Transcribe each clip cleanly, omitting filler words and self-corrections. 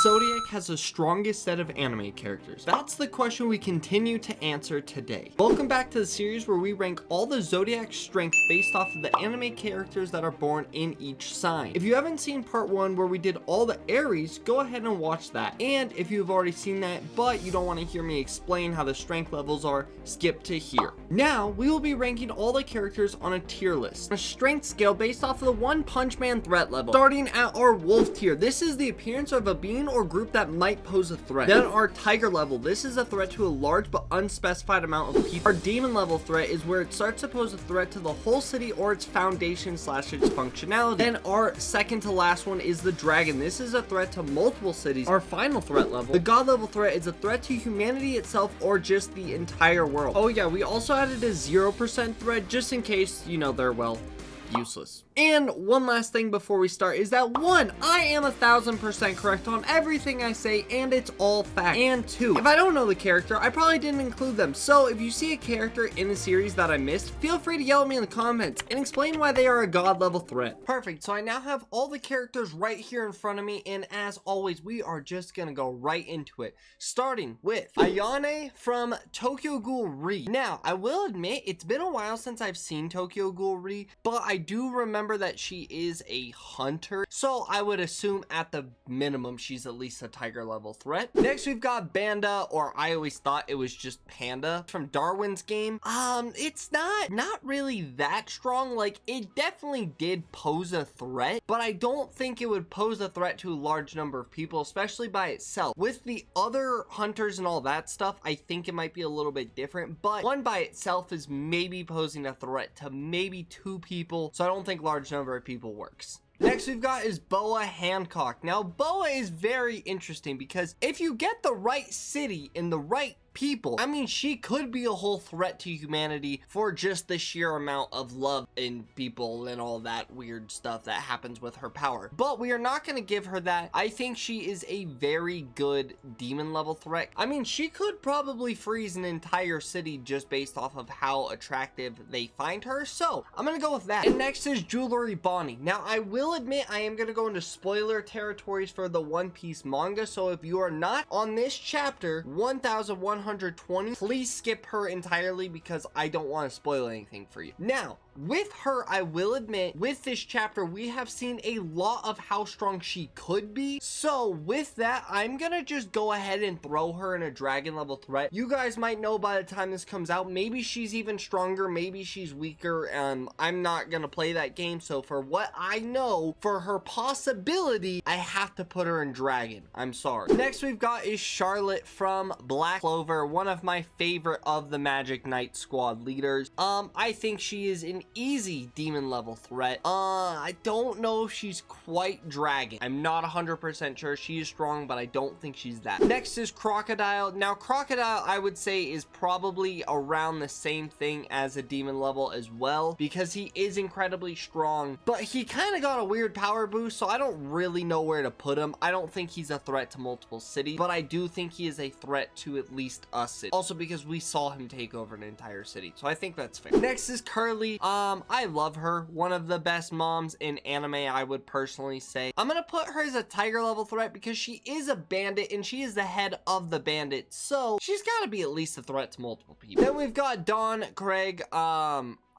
Zodiac has the strongest set of anime characters? That's the question we continue to answer today. Welcome back to the series where we rank all the Zodiac strength based off of the anime characters that are born in each sign. If you haven't seen part 1 where we did all the Aries, go ahead and watch that. And if you've already seen that but you don't want to hear me explain how the strength levels are, skip to here. Now we will be ranking all the characters on a tier list, a strength scale based off of the One Punch Man threat level. Starting at our wolf tier, this is the appearance of a being or group that might pose a threat. Then our tiger level, this is a threat to a large but unspecified amount of people. Our demon level threat is where it starts to pose a threat to the whole city or its foundation / its functionality. Then our second to last one is the dragon. This is a threat to multiple cities. Our final threat level, the god level threat, is a threat to humanity itself or just the entire world. Oh yeah, we also added a 0% threat just in case, you know, they're, well, useless. And one last thing before we start is that 1, I am 1000% correct on everything I say and it's all fact. And 2, if I don't know the character, I probably didn't include them. So if you see a character in the series that I missed, feel free to yell at me in the comments and explain why they are a god level threat. Perfect, so I now have all the characters right here in front of me, and as always, we are just gonna go right into it. Starting with Ayane from Tokyo Ghoul Re. Now, I will admit, it's been a while since I've seen Tokyo Ghoul Re, but I do remember that she is a hunter, so I would assume at the minimum she's at least a tiger level threat. Next we've got Banda, or I always thought it was just Panda, from Darwin's game. It's not really that strong. Like, it definitely did pose a threat, but I don't think it would pose a threat to a large number of people, especially by itself. With the other hunters and all that stuff, I think it might be a little bit different, but one by itself is maybe posing a threat to maybe 2 people, so I don't think large number of people works. Next we've got is Boa Hancock. Now Boa is very interesting because if you get the right city and the right people, I mean, she could be a whole threat to humanity for just the sheer amount of love in people and all that weird stuff that happens with her power. But we are not going to give her that. I think she is a very good demon level threat. I mean, she could probably freeze an entire city just based off of how attractive they find her. So I'm going to go with that. And next is Jewelry Bonnie. Now I will admit I am going to go into spoiler territories for the One Piece manga. So if you are not on this chapter 1120, please skip her entirely because I don't want to spoil anything for you. Now, with her, I will admit, with this chapter, we have seen a lot of how strong she could be. So with that, I'm gonna just go ahead and throw her in a dragon level threat. You guys might know by the time this comes out, maybe she's even stronger, maybe she's weaker. I'm not gonna play that game. So for what I know, for her possibility, I have to put her in dragon. I'm sorry. Next we've got is Charlotte from Black Clover, one of my favorite of the Magic Knight squad leaders. I think she is an easy demon level threat. I don't know if she's quite dragon. I'm not 100% sure. She is strong, but I don't think she's that. Next is Crocodile. Now Crocodile, I would say, is probably around the same thing as a demon level as well, because he is incredibly strong, but he kind of got a weird power boost, so I don't really know where to put him. I don't think he's a threat to multiple cities, but I do think he is a threat to at least a city. Also because we saw him take over an entire city, so I think that's fair. Next is Curly. I love her. One of the best moms in anime, I would personally say. I'm gonna put her as a tiger level threat because she is a bandit and she is the head of the bandits, so she's got to be at least a threat to multiple people. Then we've got Don Craig.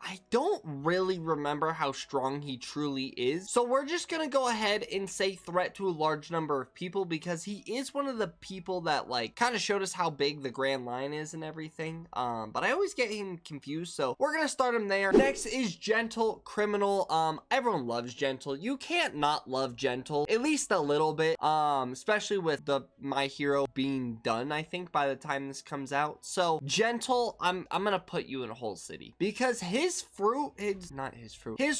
I don't really remember how strong he truly is, so we're just gonna go ahead and say threat to a large number of people because he is one of the people that, like, kind of showed us how big the Grand Line is and everything. But I always get him confused, so we're gonna start him there. Next is Gentle Criminal. Everyone loves Gentle. You can't not love Gentle, at least a little bit, especially with the My Hero being done, I think, by the time this comes out. So Gentle, I'm gonna put you in a whole city because his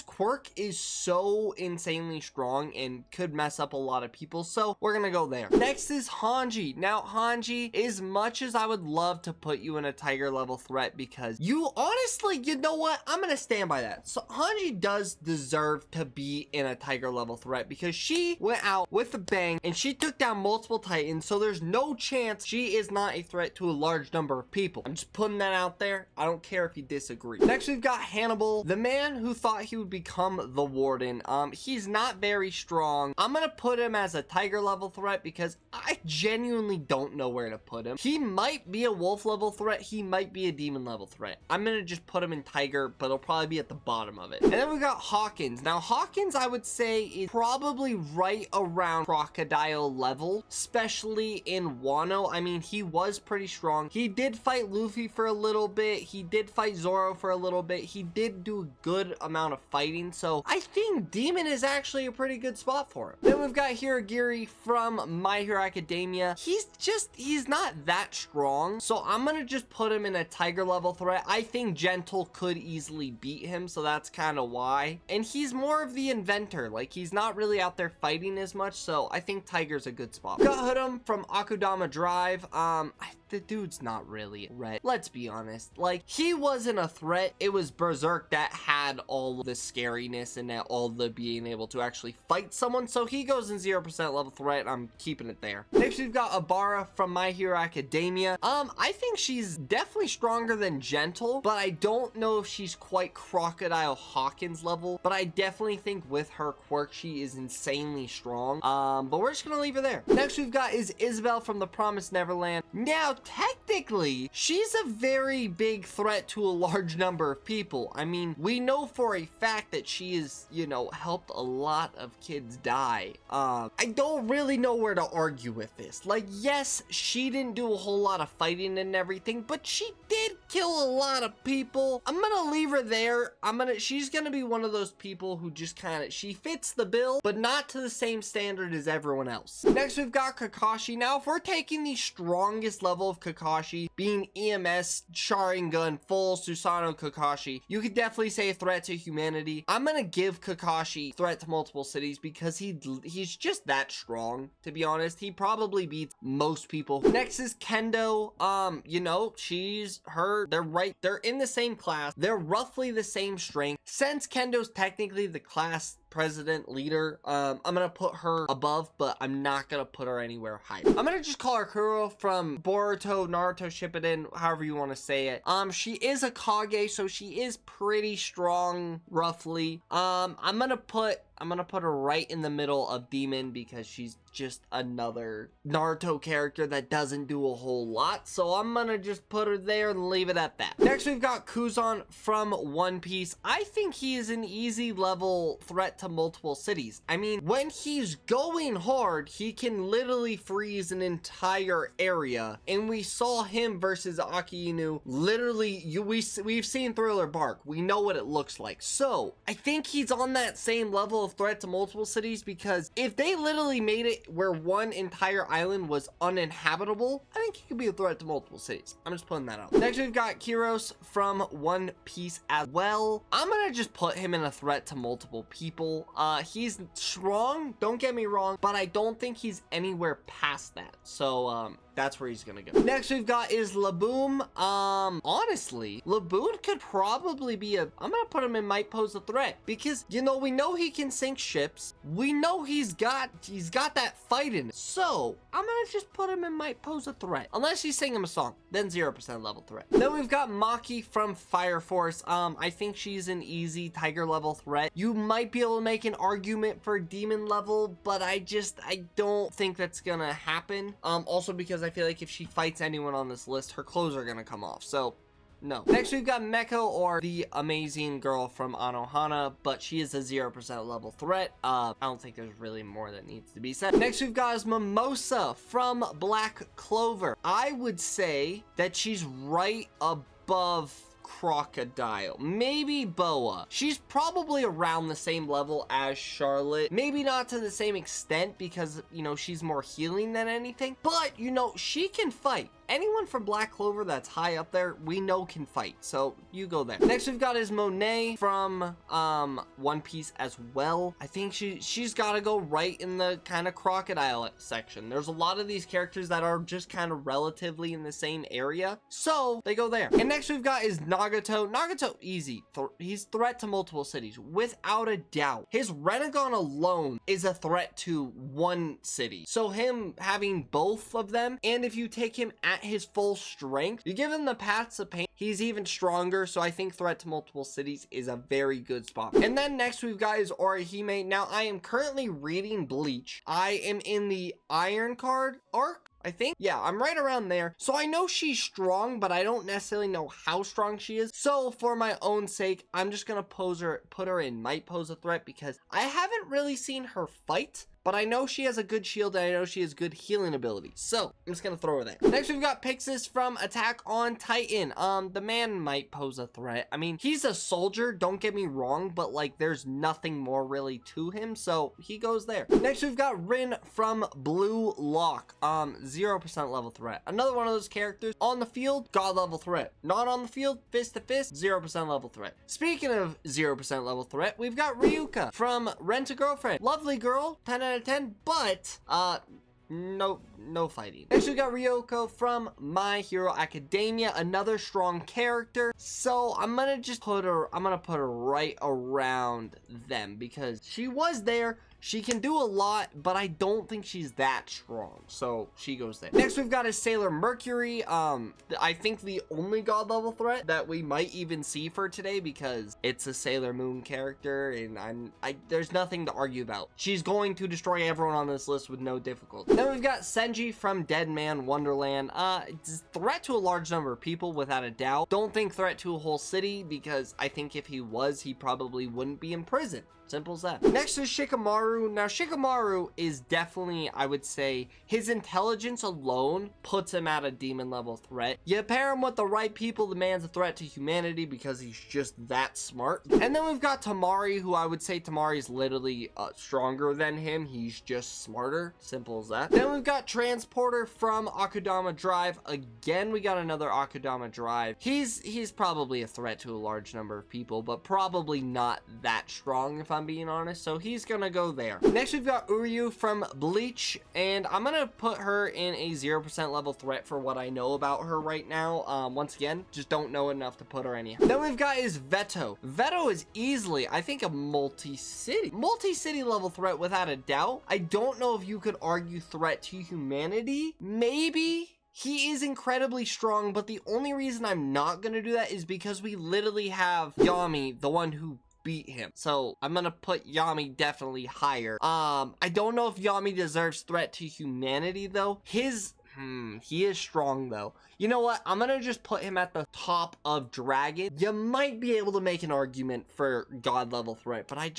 quirk is so insanely strong and could mess up a lot of people, so we're gonna go there. Next is Hanji. Now Hanji, as much as I would love to put you in a tiger level threat because you honestly, you know what, I'm gonna stand by that. So Hanji does deserve to be in a tiger level threat because she went out with a bang and she took down multiple titans, so there's no chance she is not a threat to a large number of people. I'm just putting that out there. I don't care if you disagree. Next we've got Hannibal, the man who thought he would become the Warden. He's not very strong. I'm gonna put him as a tiger level threat because I genuinely don't know where to put him. He might be a wolf level threat. He might be a demon level threat. I'm gonna just put him in tiger, but it'll probably be at the bottom of it. And then we got Hawkins. Now Hawkins, I would say, is probably right around crocodile level, especially in Wano. I mean, he was pretty strong. He did fight Luffy for a little bit. He did fight Zoro for a little bit. He did do a good amount of fighting, so I think demon is actually a pretty good spot for him. Then we've got Hiragiri from My Hero Academia. He's not that strong, so I'm gonna just put him in a tiger level threat. I think Gentle could easily beat him, so that's kind of why. And he's more of the inventor. Like, he's not really out there fighting as much, so I think tiger's a good spot. Got Hood'em from Akudama Drive. The dude's not really a threat. Let's be honest. Like, he wasn't a threat. It was Berserk that had all the scariness and all the being able to actually fight someone. So he goes in 0% level threat. I'm keeping it there. Next, we've got Abara from My Hero Academia. I think she's definitely stronger than Gentle, but I don't know if she's quite Crocodile Hawkins level. But I definitely think with her quirk, she is insanely strong. But we're just gonna leave her there. Next, we've got is Isabel from The Promised Neverland. Now, technically, she's a very big threat to a large number of people. I mean, we know for a fact that she is, you know, helped a lot of kids die. I don't really know where to argue with this. Like, yes, she didn't do a whole lot of fighting and everything, but she did kill a lot of people. I'm gonna leave her there. She's gonna be one of those people who just she fits the bill, but not to the same standard as everyone else. Next, we've got Kakashi. Now, if we're taking the strongest level of Kakashi, being EMS, Sharingan, full Susanoo Kakashi, you could definitely say a threat to humanity. I'm gonna give Kakashi threat to multiple cities because he's just that strong, to be honest. He probably beats most people. Next is Kendo. You know, they're in the same class. They're roughly the same strength. Since Kendo's technically the class president leader, I'm gonna put her above, but I'm not gonna put her anywhere higher. I'm gonna just call her Kuro from Boruto, Naruto Shippuden, however you want to say it. She is a Kage, so she is pretty strong, roughly. I'm gonna put her right in the middle of Demon because she's just another Naruto character that doesn't do a whole lot. So I'm gonna just put her there and leave it at that. Next, we've got Kuzan from One Piece. I think he is an easy level threat to multiple cities. I mean, when he's going hard, he can literally freeze an entire area. And we saw him versus Aki Inu. Literally, we've seen Thriller Bark. We know what it looks like. So I think he's on that same level of threat to multiple cities, because if they literally made it where one entire island was uninhabitable, I think he could be a threat to multiple cities. I'm just putting that out. Next, we've got Kiros from One Piece as well. I'm gonna just put him in a threat to multiple people. He's strong, don't get me wrong, but I don't think he's anywhere past that. So that's where he's gonna go. Next we've got is Laboon. Honestly, Laboon could probably be I'm gonna put him in might pose a threat, because, you know, we know he can sink ships. We know he's got that fight in it. So I'm gonna just put him in might pose a threat. Unless he's singing him a song, then 0% level threat. Then we've got Maki from Fire Force. I think she's an easy tiger level threat. You might be able to make an argument for demon level, but I don't think that's gonna happen. Also because I feel like if she fights anyone on this list, her clothes are gonna come off, so no. Next we've got Meko, or the amazing girl from Anohana, but she is a 0% level threat. I don't think there's really more that needs to be said. Next we've got is Mimosa from Black Clover. I would say that she's right above Crocodile, maybe Boa. She's probably around the same level as Charlotte, maybe not to the same extent because, you know, she's more healing than anything, but, you know, she can fight. Anyone from Black Clover that's high up there, we know can fight, so you go there. Next we've got is Monet from One Piece as well. I think she's got to go right in the kind of Crocodile section. There's a lot of these characters that are just kind of relatively in the same area, so they go there. And next we've got is Nagato. Nagato, easy. He's threat to multiple cities, without a doubt. His Renegon alone is a threat to one city, so him having both of them, and if you take him at his full strength, you give him the paths of pain, he's even stronger. So I think threat to multiple cities is a very good spot. And then next we've got is Orihime. Now I am currently reading Bleach. I am in the Iron Card arc, I think. Yeah, I'm right around there. So I know she's strong, but I don't necessarily know how strong she is. So for my own sake, I'm just gonna put her in might pose a threat, because I haven't really seen her fight. But I know she has a good shield, and I know she has good healing ability. So I'm just gonna throw her there. Next, we've got Pixis from Attack on Titan. The man might pose a threat. I mean, he's a soldier, don't get me wrong, but like there's nothing more really to him, so he goes there. Next, we've got Rin from Blue Lock. 0% level threat. Another one of those characters on the field, god level threat. Not on the field, fist to fist, 0% level threat. Speaking of 0% level threat, we've got Ryuka from Rent a Girlfriend. Lovely girl, 10 out of 10, but no fighting. Next we got Ryoko from My Hero Academia, another strong character. So I'm gonna put her right around them, because she was there. She can do a lot, but I don't think she's that strong, so she goes there. Next, we've got a Sailor Mercury. I think the only god level threat that we might even see for today, because it's a Sailor Moon character, and there's nothing to argue about. She's going to destroy everyone on this list with no difficulty. Then we've got Senji from Dead Man Wonderland. It's threat to a large number of people, without a doubt. Don't think threat to a whole city, because I think if he was, he probably wouldn't be in prison. Simple as that. Next is Shikamaru. Now, Shikamaru is definitely, I would say, his intelligence alone puts him at a demon level threat. You pair him with the right people, the man's a threat to humanity, because he's just that smart. And then we've got Tamari, who I would say Tamari is literally stronger than him. He's just smarter. Simple as that. Then we've got Transporter from Akudama Drive. Again, we got another Akudama Drive. He's probably a threat to a large number of people, but probably not that strong, if I'm being honest, so he's gonna go there. Next, we've got Uryu from Bleach, and I'm gonna put her in a 0% level threat for what I know about her right now. Once again, just don't know enough to put her anyhow. Then we've got is Veto. Veto is easily, I think, a multi-city level threat without a doubt. I don't know if you could argue threat to humanity. Maybe. He is incredibly strong, but the only reason I'm not gonna do that is because we literally have Yami, the one who beat him. So I'm gonna put Yami definitely higher. I don't know if Yami deserves threat to humanity though. He is strong though. You know what? I'm gonna just put him at the top of Dragon. You might be able to make an argument for god level threat, but I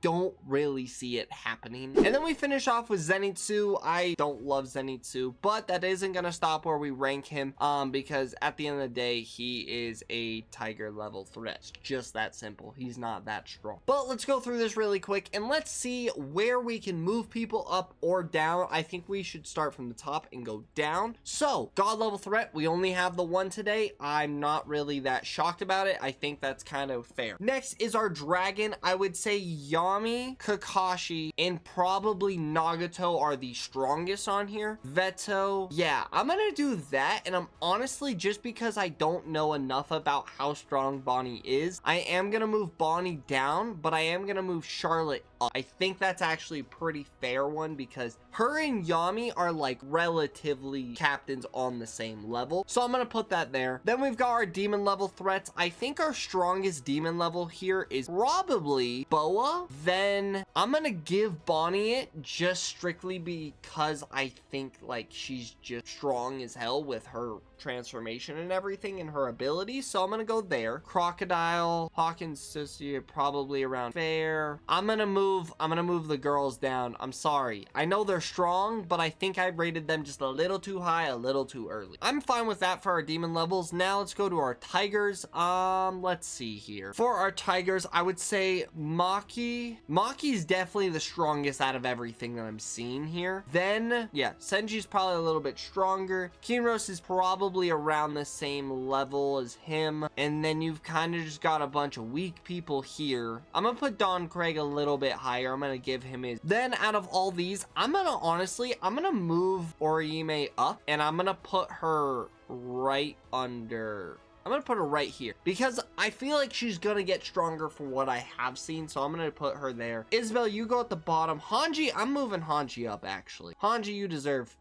don't really see it happening. And then we finish off with Zenitsu. I don't love Zenitsu, but that isn't gonna stop where we rank him, because at the end of the day, he is a tiger level threat. It's just that simple. He's not that strong. But let's go through this really quick, and let's see where we can move people up or down. I think we should start from the top and go down. So, god level threat, we only have the one today. I'm not really that shocked about it. I think that's kind of fair. Next is our dragon. I would say Yami, Kakashi, and probably Nagato are the strongest on here. Veto, yeah, I'm gonna do that, and I'm honestly, just because I don't know enough about how strong Bonnie is, I am gonna move Bonnie down, but I am gonna move Charlotte up. I think that's actually a pretty fair one, because her and Yami are like relatively captains on the same level. So I'm gonna put that there. Then we've got our demon level threats. I think our strongest demon level here is probably Boa. Then I'm gonna give Bonnie it, just strictly because I think like she's just strong as hell with her transformation and everything and her abilities. So I'm gonna go there. Crocodile, Hawkins, Sissy, probably around fair. I'm gonna move the girls down. I'm sorry. I know they're strong, but I think I rated them just a little too high, a little too early. I'm fine with that for our demon levels. Now let's go to our tigers. Let's see here. For our tigers, I would say Maki. Maki's definitely the strongest out of everything that I'm seeing here. Then, yeah, Senji's probably a little bit stronger. Kinros is probably around the same level as him. And then you've kind of just got a bunch of weak people here. I'm gonna put Don Craig a little bit higher. I'm gonna give him his. Then out of all these, I'm gonna move Orihime up, and I'm gonna put her right under I'm gonna put her right here because I feel like she's gonna get stronger from what I have seen. So I'm gonna put her there. Isabel, you go at the bottom. Hanji, I'm moving Hanji up actually. Hanji, you deserve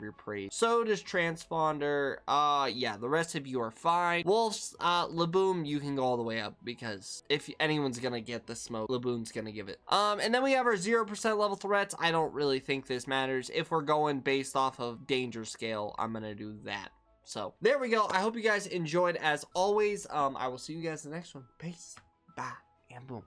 your praise. So does Transponder. Yeah, the rest of you are fine. Wolves, Laboom, you can go all the way up because if anyone's gonna get the smoke, Laboom's gonna give it. And then we have our 0% level threats. I don't really think this matters. If we're going based off of danger scale, I'm gonna do that. So there we go. I hope you guys enjoyed as always. I will see you guys in the next one. Peace. Bye. And boom.